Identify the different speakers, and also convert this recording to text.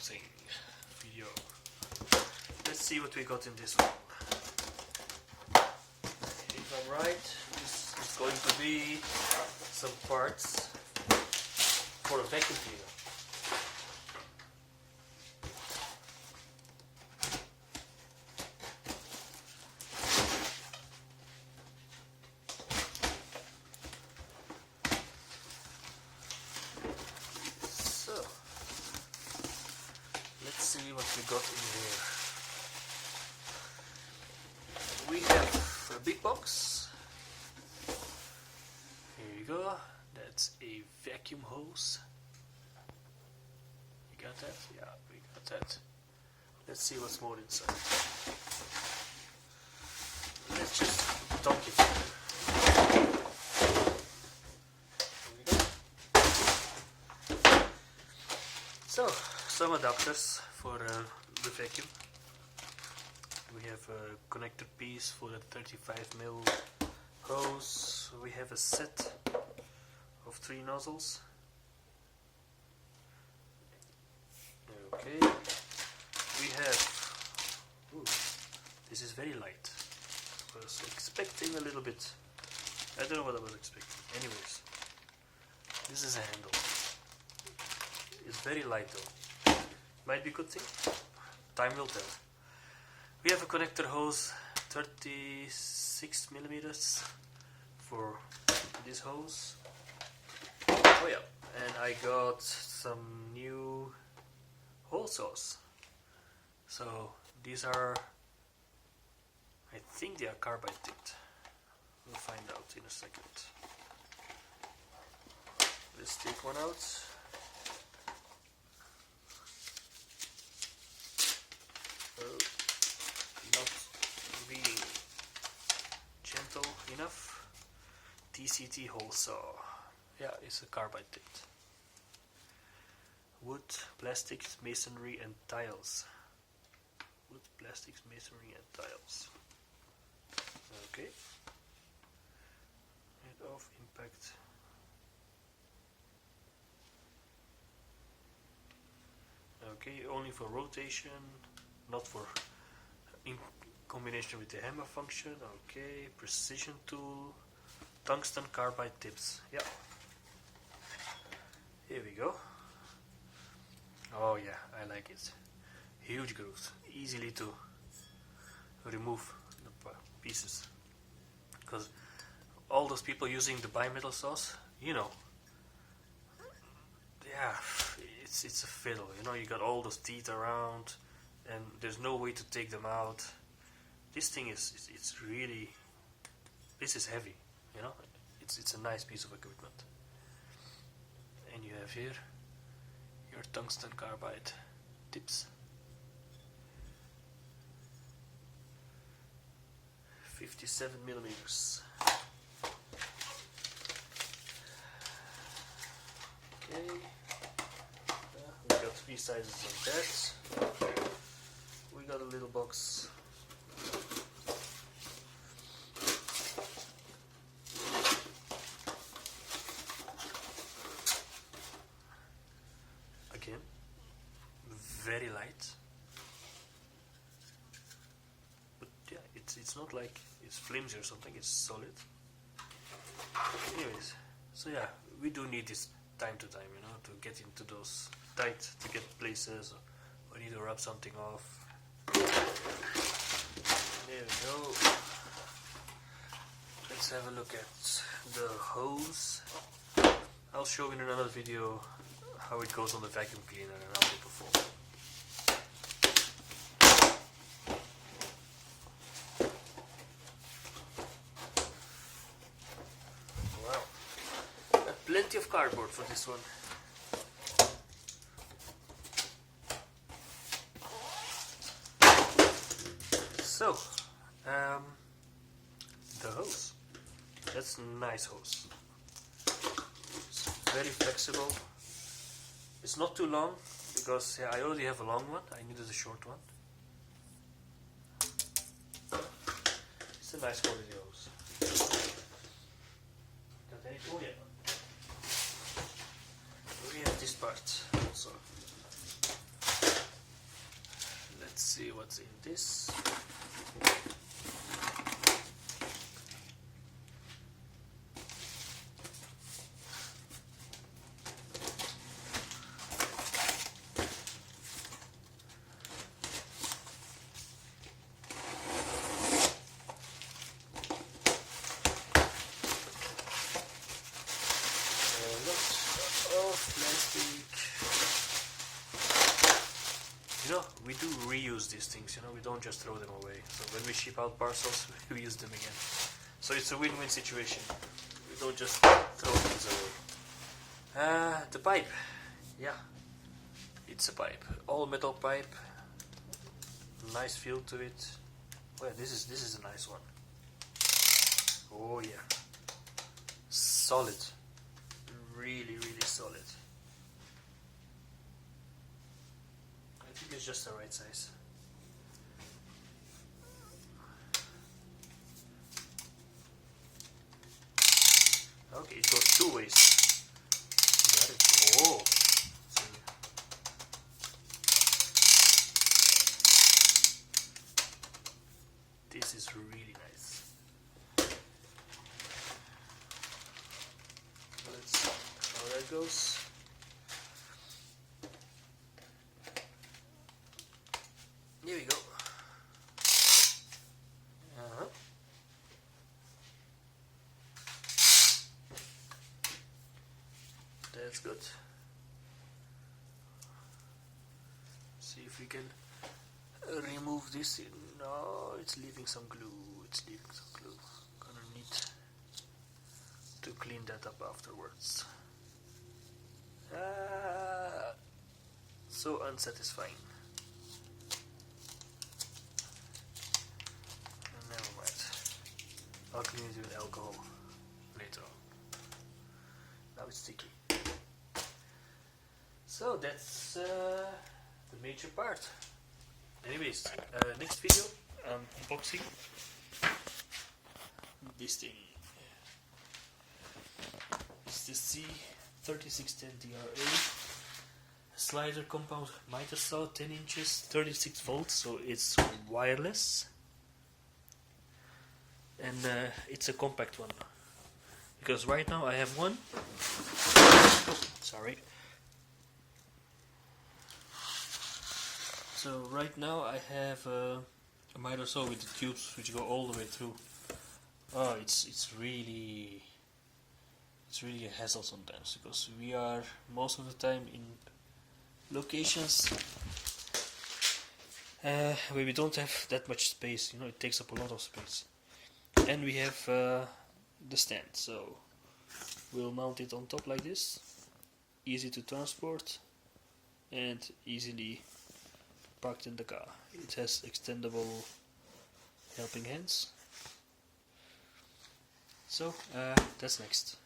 Speaker 1: unboxing video. Let's see what we got in this one. If I'm right, this is going to be some parts for a vacuum cleaner. Let's see what we got in here. We have a big box. Here you go. That's a vacuum hose. You got that? Yeah, we got that. Let's see what's more inside. Let's just dunk it. Here we go. So, some adapters for the vacuum. We have a connector piece for the 35mm hose. We have a set of 3 nozzles. Okay. We have, ooh, this is very light. I was expecting a little bit. I don't know what I was expecting. Anyways, this is a handle. It's very light though. Might be a good thing. Time will tell. We have a connector hose, 36mm for this hose. Oh yeah, and I got some new hole saws. So these are, I think they are carbide tipped. We'll find out in a second. Let's take one out. Not being gentle enough. TCT hole saw. Yeah, it's a carbide tipped. Wood, plastics, masonry and tiles. Wood, plastics, masonry and tiles. Okay. Head off, impact. Okay, only for rotation, not for in combination with the hammer function. Okay, precision tool, tungsten carbide tips. Yeah. Here we go. Oh yeah, I like it. Huge grooves, easily to remove the pieces. Because all those people using the bimetal saws, you know, yeah, it's a fiddle. You know, you got all those teeth around, and there's no way to take them out. This thing it's really, this is heavy. You know, it's a nice piece of equipment. And you have here your tungsten carbide tips. 57mm. Okay. We got 3 sizes of that. We got a little box. Again, very light. But yeah, it's not like it's flimsy or something, it's solid. Anyways, so yeah, we do need this time to time, you know, to get into those tight, to get places, or need to rub something off. There we go. Let's have a look at the hose. I'll show in another video how it goes on the vacuum cleaner and how they perform. Wow, plenty of cardboard for this one. So, the hose. That's a nice hose. It's very flexible. It's not too long because yeah, I already have a long one. I needed a short one. It's a nice quality hose. Got any tool yet? We have this part also. what's in this. You know, we do reuse these things, you know, we don't just throw them away. So when we ship out parcels, we use them again. So it's a win-win situation. We don't just throw things away. The pipe. Yeah, it's a pipe. All metal pipe. Nice feel to it. Well, this is a nice one. Oh yeah. Solid. Really, really solid. I think it's just the right size. Okay, it goes 2 ways. Got it. Oh. This is really nice. Let's see how that goes. Here we go. That's good. See if we can remove this. No, it's leaving some glue. It's leaving some glue. Gonna need to clean that up afterwards. So unsatisfying. Never mind. I'll clean it with alcohol later on. Now it's sticky. So that's the major part. Anyways, next video, unboxing this thing. It's the C3610DRA slider compound miter saw, 10 inches, 36 volts, so it's wireless. And it's a compact one. Because right now I have one. Sorry. So right now I have a miter saw with the tubes which go all the way through. Oh, it's really a hassle sometimes, because we are most of the time in locations where we don't have that much space. You know, it takes up a lot of space. And we have the stand, so we'll mount it on top like this. Easy to transport and easily parked in the car. It has extendable helping hands. So that's next.